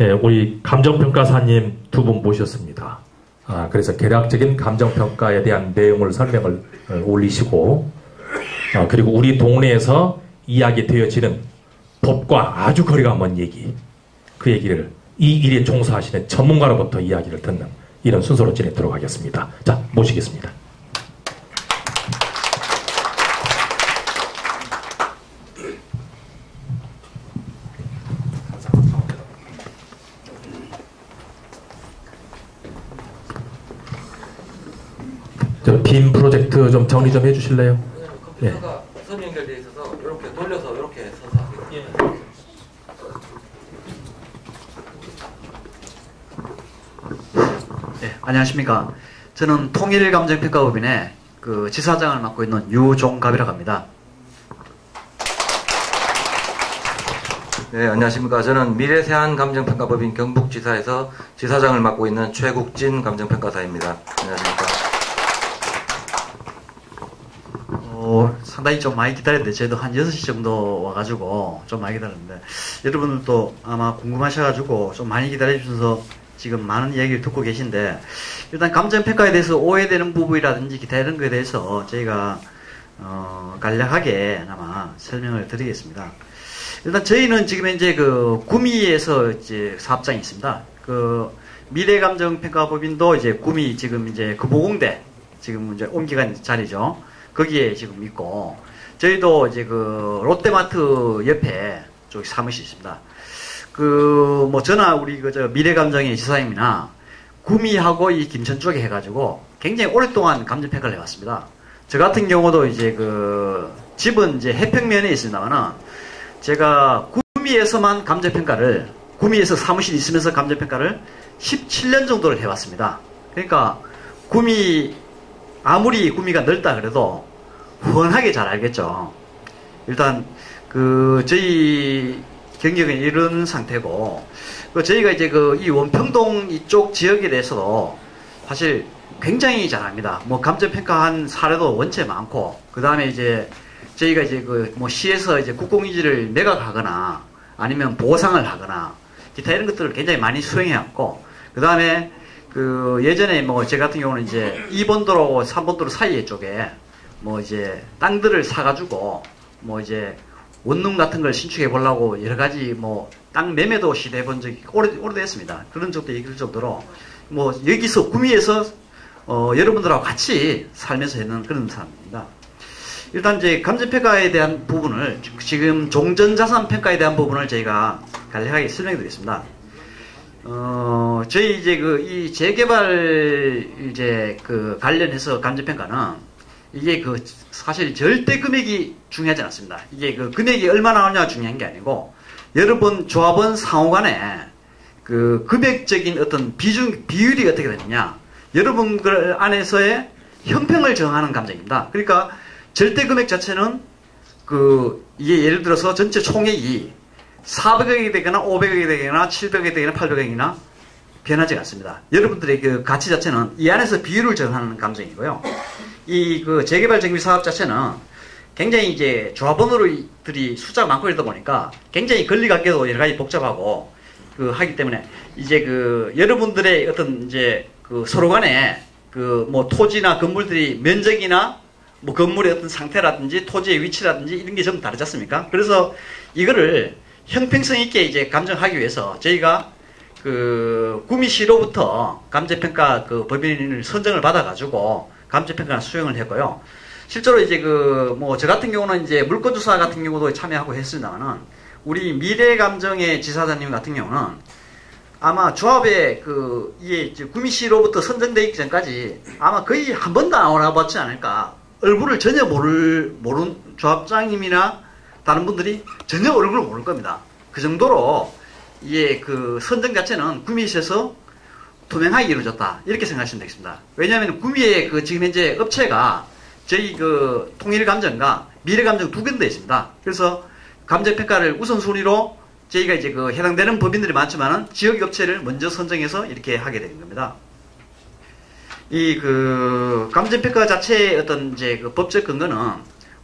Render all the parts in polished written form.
예, 우리 감정평가사님 두 분 모셨습니다. 그래서 개략적인 감정평가에 대한 내용을 설명을 올리시고, 그리고 우리 동네에서 이야기되어지는 법과 아주 거리가 먼 얘기, 그 얘기를 이 일에 종사하시는 전문가로부터 이야기를 듣는 이런 순서로 진행하도록 하겠습니다. 자, 모시겠습니다. 빔 프로젝트 좀 정리 좀 해주실래요? 컴퓨터가 무선 연결되어 있어서 이렇게 돌려서 이렇게 서서 하겠습니다. 네, 안녕하십니까. 저는 통일감정평가법인의 그 지사장을 맡고 있는 유종갑이라고 합니다. 네, 안녕하십니까. 저는 미래세안감정평가법인 경북지사에서 지사장을 맡고 있는 최국진 감정평가사입니다. 안녕하십니까. 상당히 좀 많이 기다렸는데 저희도 한 6시 정도 와가지고 좀 많이 기다렸는데 여러분들도 아마 궁금하셔가지고 좀 많이 기다려주셔서 지금 많은 이야기를 듣고 계신데, 일단 감정평가에 대해서 오해되는 부분이라든지 기타 이런 거에 대해서 저희가 간략하게 아마 설명을 드리겠습니다. 일단 저희는 지금 이제 그 구미에서 이제 사업장이 있습니다. 그 미래감정평가법인도 이제 구미 지금 이제 금호공대 지금 이제 옮겨간 자리죠. 거기에 지금 있고, 저희도 이제 그 롯데마트 옆에 저기 사무실이 있습니다. 그 뭐 저나 우리 그 저 미래감정의 지사님이나 구미하고 이 김천 쪽에 해가지고 굉장히 오랫동안 감정평가를 해왔습니다. 저 같은 경우도 이제 그 집은 이제 해평면에 있습니다만은 제가 구미에서만 감정평가를, 구미에서 사무실이 있으면서 감정평가를 17년 정도를 해왔습니다. 그러니까 아무리 구미가 넓다 그래도 훤하게 잘 알겠죠. 일단 그 저희 경력은 이런 상태고, 저희가 이제 그 이 원평동 이쪽 지역에 대해서도 사실 굉장히 잘 압니다. 뭐 감정평가한 사례도 원체 많고, 그 다음에 이제 저희가 이제 그 뭐 시에서 이제 국공유지를 매각하거나 아니면 보상을 하거나 기타 이런 것들을 굉장히 많이 수행해왔고, 그 다음에 그 예전에 뭐 제 같은 경우는 이제 2번도로 3번도로 사이에 쪽에 뭐 이제 땅들을 사가지고 뭐 이제 원룸 같은 걸 신축해 보려고 여러 가지 뭐 땅 매매도 시도해 본 적이 오래됐습니다. 그런 적도 있을 정도로 뭐 여기서 구미에서 여러분들하고 같이 살면서 했는 그런 사람입니다. 일단 이제 감정평가에 대한 부분을, 지금 종전자산평가에 대한 부분을 저희가 간략하게 설명해 드리겠습니다. 저희 이제 이 재개발 이제 그 관련해서 감정평가는 이게 그 사실 절대 금액이 중요하지 않습니다. 이게 그 금액이 얼마 나오냐가 중요한 게 아니고, 여러분 조합원 상호 간에 그 금액적인 어떤 비율이 어떻게 되느냐, 여러분들 안에서의 형평을 정하는 감정입니다. 그러니까 절대 금액 자체는 이게 예를 들어서 전체 총액이 400억이 되거나 500억이 되거나 700억이 되거나 800억이나 변하지 않습니다. 여러분들의 그 가치 자체는 이 안에서 비율을 정하는 감정이고요. 이 그 재개발 정비 사업 자체는 굉장히 이제 조합원들이 숫자가 많고 이러다 보니까 굉장히 권리관계도 여러 가지 복잡하고 하기 때문에 이제 여러분들의 어떤 이제 서로 간에 뭐 토지나 건물들이 면적이나 뭐 건물의 어떤 상태라든지 토지의 위치라든지 이런 게 전부 다르지 않습니까? 그래서 이거를 형평성 있게 이제 감정하기 위해서 저희가 구미시로부터 감정평가 법인을 선정을 받아가지고 감정평가 수행을 했고요. 실제로 이제 뭐 저 같은 경우는 이제 물권조사 같은 경우도 참여하고 했습니다만은, 우리 미래감정의 지사장님 같은 경우는 아마 조합에 이게 구미시로부터 선정되기 전까지 아마 거의 한 번도 안 와봤지 않을까. 얼굴을 전혀 모르는 조합장님이나 다른 분들이 전혀 얼굴을 모를 겁니다. 그 정도로 이게 선정 자체는 구미시에서 투명하게 이루어졌다, 이렇게 생각하시면 되겠습니다. 왜냐하면 구미에 지금 현재 업체가 저희 통일감정과 미래감정 두 군데 있습니다. 그래서 감정평가를 우선순위로 저희가 이제 해당되는 법인들이 많지만은 지역 업체를 먼저 선정해서 이렇게 하게 되는 겁니다. 이 감정평가 자체의 어떤 이제 법적 근거는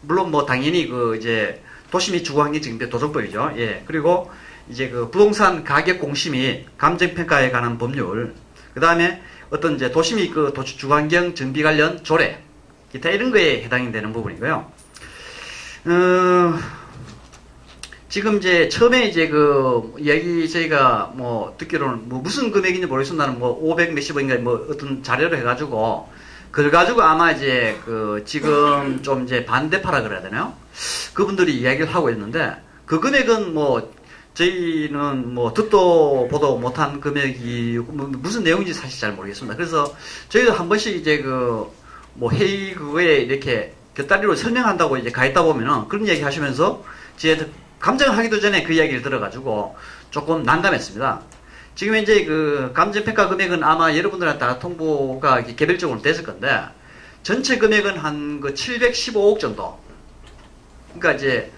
물론 뭐 당연히 이제 도시 및 주거환경증대 도정법이죠. 예. 그리고 이제 그 부동산 가격 공시 및 감정평가에 관한 법률, 그 다음에 어떤 이제 도시 및 그 도시 주거환경 정비 관련 조례, 기타 이런 거에 해당이 되는 부분이고요. 지금 이제 처음에 이제 그 이야기 저희가 뭐 듣기로는 뭐 무슨 금액인지 모르겠습니다만 뭐 500 몇십억인가 뭐 어떤 자료를 해가지고 그걸 가지고 아마 이제 그 지금 좀 이제 반대파라 그래야 되나요? 그분들이 이야기를 하고 있는데 그 금액은 뭐 저희는 뭐 듣도 보도 못한 금액이 무슨 내용인지 사실 잘 모르겠습니다. 그래서 저희도 한 번씩 이제 그 뭐 회의 그거에 이렇게 곁다리로 설명한다고 이제 가 있다 보면은 그런 이야기 하시면서 제 감정하기도 전에 그 이야기를 들어가지고 조금 난감했습니다. 지금 이제 그 감정평가 금액은 아마 여러분들한테 다 통보가 개별적으로 됐을 건데 전체 금액은 한 그 715억 정도. 그러니까 이제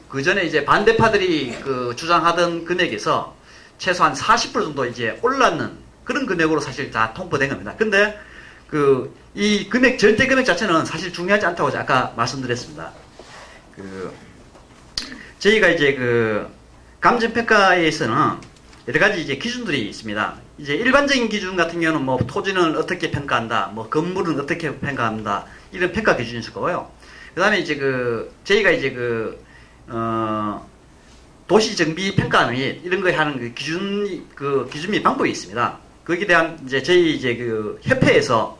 그 전에 이제 반대파들이 그 주장하던 금액에서 최소한 40% 정도 이제 올랐는 그런 금액으로 사실 다 통보된 겁니다. 근데 그 이 금액 절대 금액 자체는 사실 중요하지 않다고 아까 말씀드렸습니다. 그 저희가 이제 그 감정평가에서는 여러 가지 이제 기준들이 있습니다. 이제 일반적인 기준 같은 경우는 뭐 토지는 어떻게 평가한다, 뭐 건물은 어떻게 평가한다, 이런 평가 기준이 있을 거고요. 그 다음에 이제 그 저희가 이제 그 도시 정비 평가 및 이런 거 하는 그 기준 및 방법이 있습니다. 거기에 대한 이제 저희 이제 그 협회에서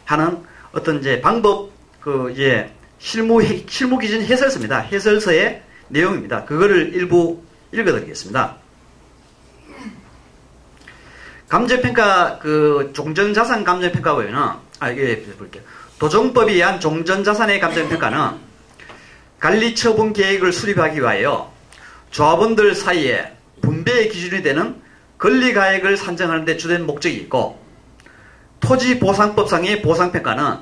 하는 어떤 이제 방법 그 이제 실무 기준 해설서입니다. 해설서의 내용입니다. 그거를 일부 읽어드리겠습니다. 감정평가 그 종전자산 감정평가 보면은 이게 볼게요. 도정법에 의한 종전자산의 감정평가는 관리처분 계획을 수립하기 위하여 조합원들 사이에 분배의 기준이 되는 권리가액을 산정하는 데 주된 목적이 있고 토지보상법상의 보상평가는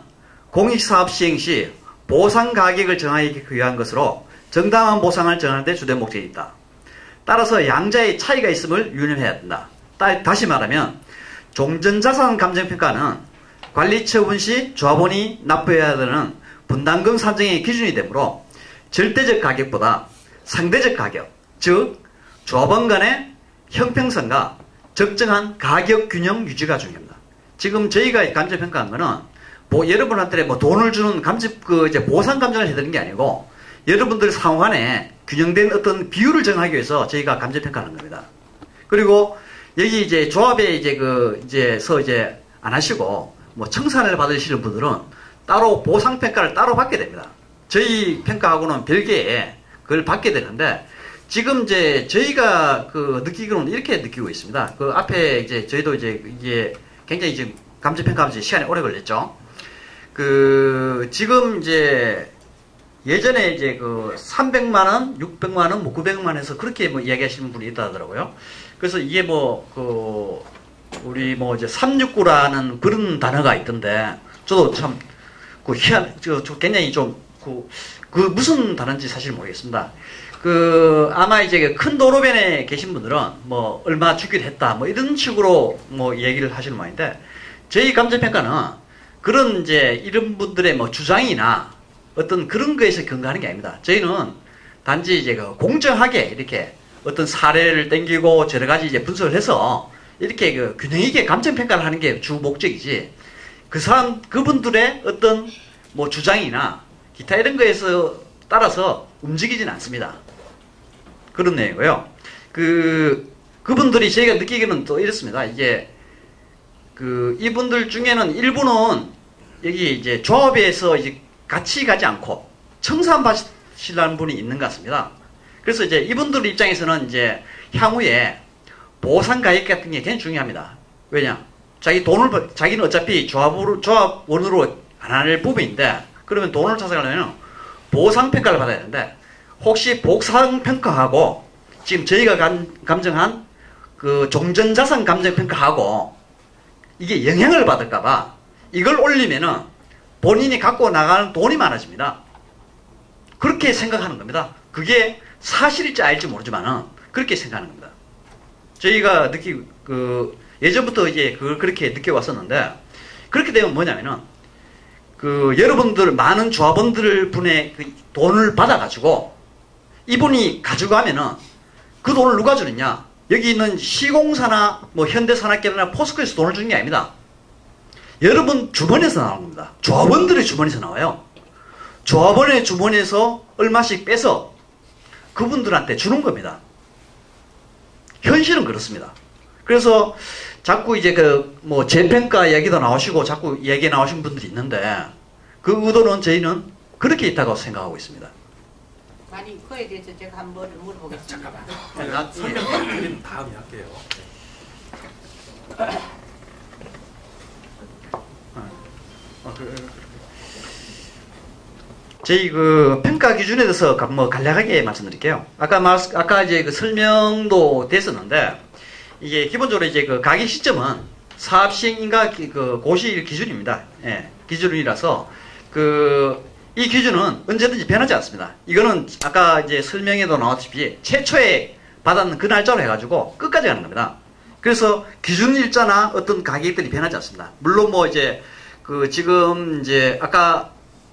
공익사업 시행 시 보상가격을 정하기 위한 것으로 정당한 보상을 정하는 데 주된 목적이 있다. 따라서 양자의 차이가 있음을 유념해야 된다. 다시 말하면 종전자산 감정평가는 관리처분 시 조합원이 납부해야 되는 분담금 산정의 기준이 되므로 절대적 가격보다 상대적 가격, 즉 조합원 간의 형평성과 적정한 가격 균형 유지가 중요합니다. 지금 저희가 감정평가한 거는 뭐 여러분한테 뭐 돈을 주는 이제 보상 감정을 해드리는 게 아니고 여러분들 상호 간에 균형된 어떤 비율을 정하기 위해서 저희가 감정평가하는 겁니다. 그리고 여기 이제 조합에 이제 이제 안 하시고 뭐 청산을 받으시는 분들은 따로 보상평가를 따로 받게 됩니다. 저희 평가하고는 별개에 그걸 받게 되는데 지금 이제 저희가 그 느끼기로는 이렇게 느끼고 있습니다. 그 앞에 이제 저희도 이제 이게 굉장히 이제 감정평가하면서 시간이 오래 걸렸죠. 그 지금 이제 예전에 이제 그 300만원, 600만원, 뭐 900만원 해서 그렇게 뭐 이야기하시는 분이 있다 하더라고요. 그래서 이게 우리 이제 369라는 그런 단어가 있던데, 저도 참, 저 굉장히 좀, 무슨 단어인지 사실 모르겠습니다. 아마 이제 큰 도로변에 계신 분들은 뭐 얼마 주기로 했다, 뭐 이런 식으로 뭐 얘기를 하시는 모양인데, 저희 감정평가는 그런 이제 이런 분들의 뭐 주장이나 어떤 그런 거에서 근거하는 게 아닙니다. 저희는 단지 이제 공정하게 이렇게 어떤 사례를 땡기고 여러 가지 이제 분석을 해서 이렇게 균형 있게 감정평가를 하는 게 주 목적이지, 그분들의 어떤 뭐 주장이나 기타 이런 거에서 따라서 움직이진 않습니다. 그런 내용이고요. 그분들이 저희가 느끼기는 또 이렇습니다. 이게, 이분들 중에는 일부는 여기 이제 조합에서 이제 같이 가지 않고 청산받으시려는 분이 있는 것 같습니다. 그래서 이제 이분들 입장에서는 이제 향후에 보상가액 같은 게 굉장히 중요합니다. 왜냐? 자기는 어차피 조합원으로 안 할 부분인데, 그러면 돈을 찾아가려면 보상평가를 받아야 되는데, 혹시 보상평가하고, 지금 저희가 감정한 종전자산 감정평가하고, 이게 영향을 받을까봐, 이걸 올리면은 본인이 갖고 나가는 돈이 많아집니다. 그렇게 생각하는 겁니다. 그게 사실일지 알지 모르지만은, 그렇게 생각하는 겁니다. 저희가 예전부터 이제 그렇게 느껴왔었는데, 그렇게 되면 뭐냐면은, 여러분들, 많은 조합원들 분의 돈을 받아가지고, 이분이 가져가면은, 그 돈을 누가 주느냐? 여기 있는 시공사나 뭐 현대산업계나 포스코에서 돈을 주는 게 아닙니다. 여러분 주머니에서 나오는 겁니다. 조합원들의 주머니에서 나와요. 조합원의 주머니에서 얼마씩 빼서 그분들한테 주는 겁니다. 현실은 그렇습니다. 그래서 자꾸 이제 그 뭐 재평가 얘기도 나오시고 자꾸 얘기 나오신 분들이 있는데 그 의도는 저희는 그렇게 있다고 생각하고 있습니다. 아니 그에 대해서 제가 한번 물어보겠습니다. 잠깐만. 설명 다음에 할게요. 저희 그 평가 기준에 대해서 뭐 간략하게 말씀드릴게요. 아까 이제 그 설명도 됐었는데 이게 기본적으로 이제 그 가기 시점은 사업 시행인가 그 고시 기준입니다. 예, 기준이라서 이 기준은 언제든지 변하지 않습니다. 이거는 아까 이제 설명에도 나왔듯이 최초에 받았는 그 날짜로 해가지고 끝까지 가는 겁니다. 그래서 기준 일자나 어떤 가격들이 변하지 않습니다. 물론 뭐 이제 그 지금 이제 아까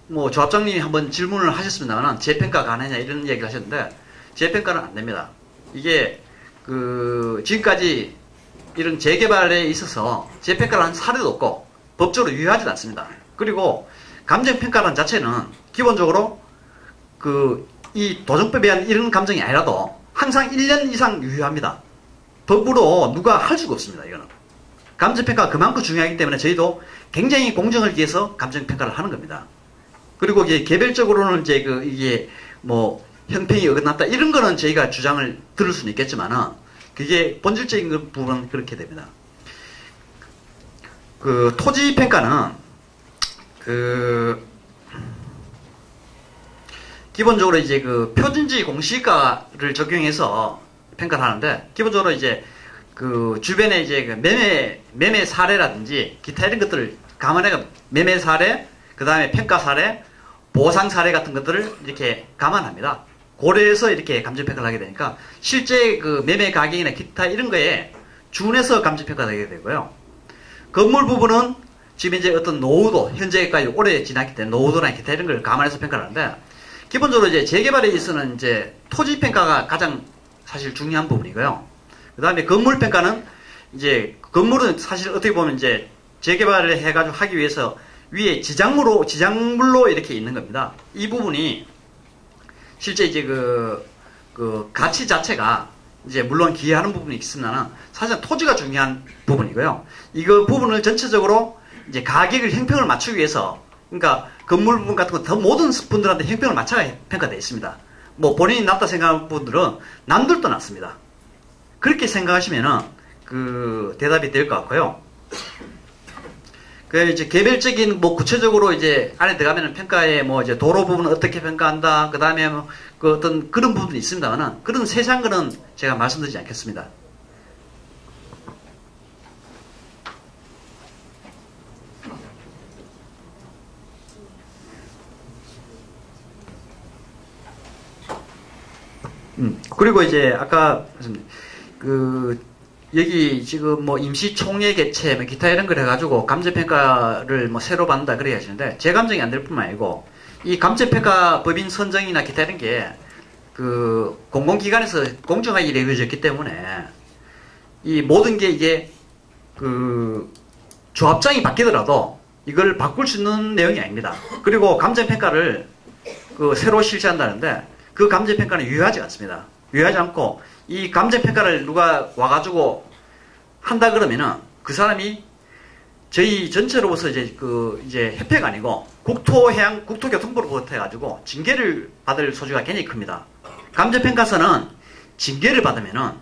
뭐 조합장님이 한번 질문을 하셨습니다만 재평가 가능하냐 이런 얘기를 하셨는데 재평가는 안 됩니다. 이게 그 지금까지 이런 재개발에 있어서 재평가를 한 사례도 없고 법적으로 유효하지 않습니다. 그리고 감정평가란 자체는 기본적으로 이 도정법에 의한 이런 감정이 아니라도 항상 1년 이상 유효합니다. 법으로 누가 할 수가 없습니다. 이거는 감정평가가 그만큼 중요하기 때문에 저희도 굉장히 공정을 위해서 감정평가를 하는 겁니다. 그리고 이제 개별적으로는 이제 이게 뭐 형평이 어긋났다 이런 거는 저희가 주장을 들을 수는 있겠지만은 그게 본질적인 부분은 그렇게 됩니다. 그 토지 평가는 기본적으로 이제 그 표준지 공시가를 적용해서 평가를 하는데 기본적으로 이제 그 주변에 이제 그 매매 사례라든지 기타 이런 것들을 감안해가 매매 사례, 그 다음에 평가 사례, 보상 사례 같은 것들을 이렇게 감안합니다. 고려해서 이렇게 감정평가를 하게 되니까 실제 그 매매 가격이나 기타 이런 거에 준해서 감정평가가 되게 되고요. 건물 부분은 지금 이제 어떤 노후도 현재까지 오래 지났기 때문에 노후도나 기타 이런 걸 감안해서 평가를 하는데 기본적으로 이제 재개발에 있어서는 이제 토지 평가가 가장 사실 중요한 부분이고요. 그 다음에 건물 평가는 이제 건물은 사실 어떻게 보면 이제 재개발을 해가지고 하기 위해서 위에 지작물로 이렇게 있는 겁니다. 이 부분이 실제 이제 그 가치 자체가 이제 물론 기여하는 부분이 있으나 사실 토지가 중요한 부분이고요. 이거 부분을 전체적으로 이제 가격을 형평을 맞추기 위해서 그러니까 건물 부분 같은 거 더 모든 분들한테 형평을 맞춰야 평가되어 있습니다. 뭐 본인이 낮다 생각하는 분들은 남들도 낮습니다. 그렇게 생각하시면은 그 대답이 될 것 같고요. 그 이제 개별적인 뭐 구체적으로 이제 안에 들어가면은 평가에 뭐 이제 도로 부분은 어떻게 평가한다. 그 다음에 뭐 그 어떤 그런 부분이 있습니다만은 그런 세세한 거는 제가 말씀드리지 않겠습니다. 그리고 이제 아까 여기 지금 뭐 임시총회 개최, 뭐 기타 이런 걸 해가지고 감정평가를 뭐 새로 받는다 그래 하시는데 제 감정이 안 될 뿐만 아니고 이 감정평가 법인 선정이나 기타 이런 게 그 공공기관에서 공정하게 이루어졌기 때문에 이 모든 게 이게 그 조합장이 바뀌더라도 이걸 바꿀 수 있는 내용이 아닙니다. 그리고 감정평가를 그 새로 실시한다는데 그 감정평가는 유효하지 않습니다. 유효하지 않고 이 감정평가를 누가 와가지고 한다 그러면은 그 사람이 저희 전체로서 이제 협회가 아니고 국토교통부로부터 해가지고 징계를 받을 소지가 굉장히 큽니다. 감정평가서는 징계를 받으면은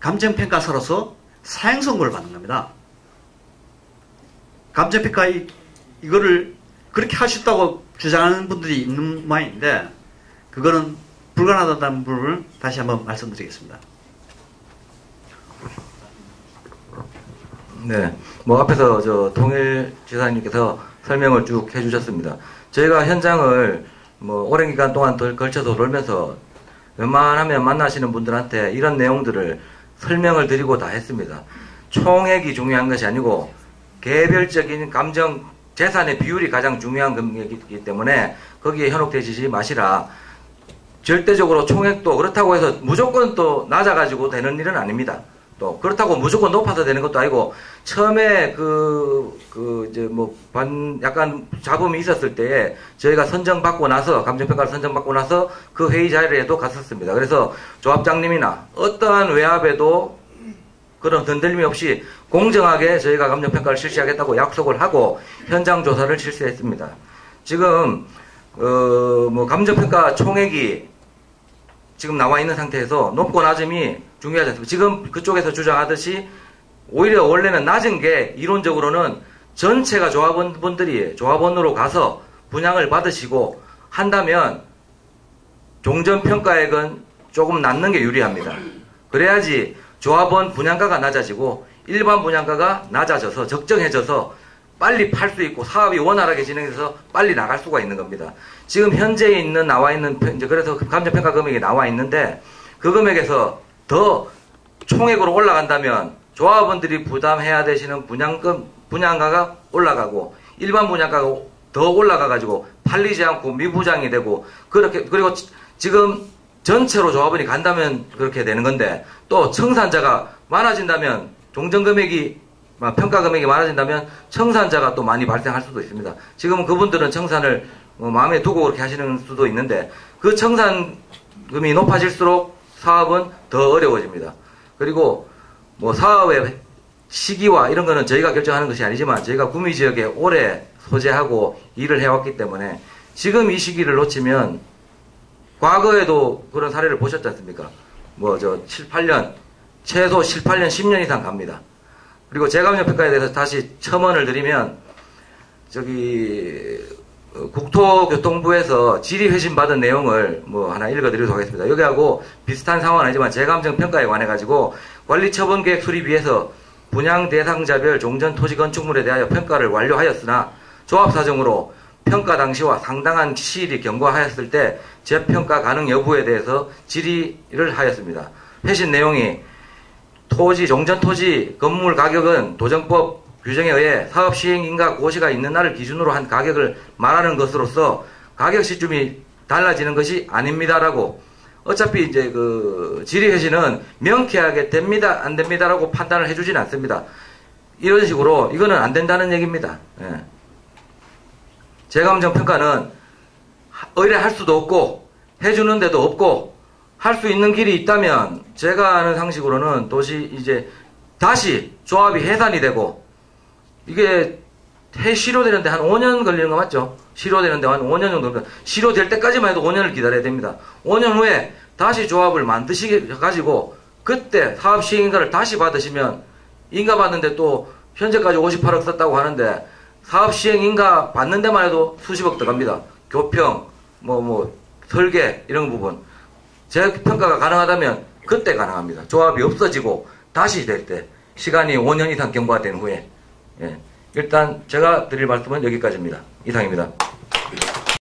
감정평가서로서 사형 선고를 받는 겁니다. 감정평가 이거를 그렇게 할 수 있다고 주장하는 분들이 있는 모양인데 그거는 불가능하다는 부분을 다시 한번 말씀드리겠습니다. 네, 뭐 앞에서 저 통일지사님께서 설명을 쭉 해주셨습니다. 저희가 현장을 뭐 오랜 기간 동안 걸쳐서 돌면서 웬만하면 만나시는 분들한테 이런 내용들을 설명을 드리고 다 했습니다. 총액이 중요한 것이 아니고 개별적인 감정 재산의 비율이 가장 중요한 금액이기 때문에 거기에 현혹되시지 마시라. 절대적으로 총액도 그렇다고 해서 무조건 또 낮아가지고 되는 일은 아닙니다. 또 그렇다고 무조건 높아서 되는 것도 아니고 처음에 약간 잡음이 있었을 때에 저희가 선정받고 나서 감정평가를 선정받고 나서 그 회의 자리에도 갔었습니다. 그래서 조합장님이나 어떠한 외압에도 그런 흔들림이 없이 공정하게 저희가 감정평가를 실시하겠다고 약속을 하고 현장 조사를 실시했습니다. 지금 감정평가 총액이 지금 나와 있는 상태에서 높고 낮음이 중요하지 않습니다. 지금 그쪽에서 주장하듯이 오히려 원래는 낮은 게 이론적으로는 전체가 조합원분들이 조합원으로 가서 분양을 받으시고 한다면 종전평가액은 조금 낮는 게 유리합니다. 그래야지 조합원 분양가가 낮아지고 일반 분양가가 낮아져서 적정해져서 빨리 팔 수 있고 사업이 원활하게 진행돼서 빨리 나갈 수가 있는 겁니다. 지금 현재 나와 있는 그래서 감정평가 금액이 나와 있는데 그 금액에서 더 총액으로 올라간다면 조합원들이 부담해야 되시는 분양가가 올라가고 일반 분양가가 더 올라가가지고 팔리지 않고 미부장이 되고 그리고 지금 전체로 조합원이 간다면 그렇게 되는 건데 또 청산자가 많아진다면 종전금액이 평가금액이 많아진다면 청산자가 또 많이 발생할 수도 있습니다. 지금은 그분들은 청산을 마음에 두고 그렇게 하시는 수도 있는데 그 청산금이 높아질수록 사업은 더 어려워집니다. 그리고 사업의 시기와 이런 거는 저희가 결정하는 것이 아니지만 저희가 구미지역에 오래 소재하고 일을 해왔기 때문에 지금 이 시기를 놓치면 과거에도 그런 사례를 보셨지 않습니까? 7, 8년, 최소 7, 8년, 10년 이상 갑니다. 그리고 재감정평가에 대해서 다시 첨언을 드리면 국토교통부에서 질의회신 받은 내용을 하나 읽어드리도록 하겠습니다. 여기하고 비슷한 상황은 아니지만 재감정평가에 관해 가지고 관리처분계획 수립위에서 분양 대상자별 종전토지 건축물에 대하여 평가를 완료하였으나 조합사정으로 평가 당시와 상당한 시일이 경과하였을 때 재평가 가능 여부에 대해서 질의를 하였습니다. 회신 내용이 종전토지 건물 가격은 도정법 규정에 의해 사업 시행인가 고시가 있는 날을 기준으로 한 가격을 말하는 것으로서 가격 시점이 달라지는 것이 아닙니다라고 어차피 이제 질의회신은 명쾌하게 됩니다 안 됩니다라고 판단을 해주진 않습니다. 이런 식으로 이거는 안 된다는 얘기입니다. 예. 재감정평가는 의뢰할 수도 없고 해주는 데도 없고 할 수 있는 길이 있다면 제가 아는 상식으로는 이제 다시 조합이 해산이 되고 이게 실효되는데 한 5년 걸리는 거 맞죠? 실효되는데 한 5년 정도 걸립니다. 실효될 때까지만 해도 5년을 기다려야 됩니다. 5년 후에 다시 조합을 만드셔가지고 그때 사업 시행인가를 다시 받으시면 인가 받는데 또 현재까지 58억 썼다고 하는데 사업 시행인가 받는 데만 해도 수십억 들어갑니다. 교평, 설계 이런 부분. 재평가가 가능하다면 그때 가능합니다. 조합이 없어지고 다시 될 때 시간이 5년 이상 경과가 된 후에 일단 제가 드릴 말씀은 여기까지입니다. 이상입니다.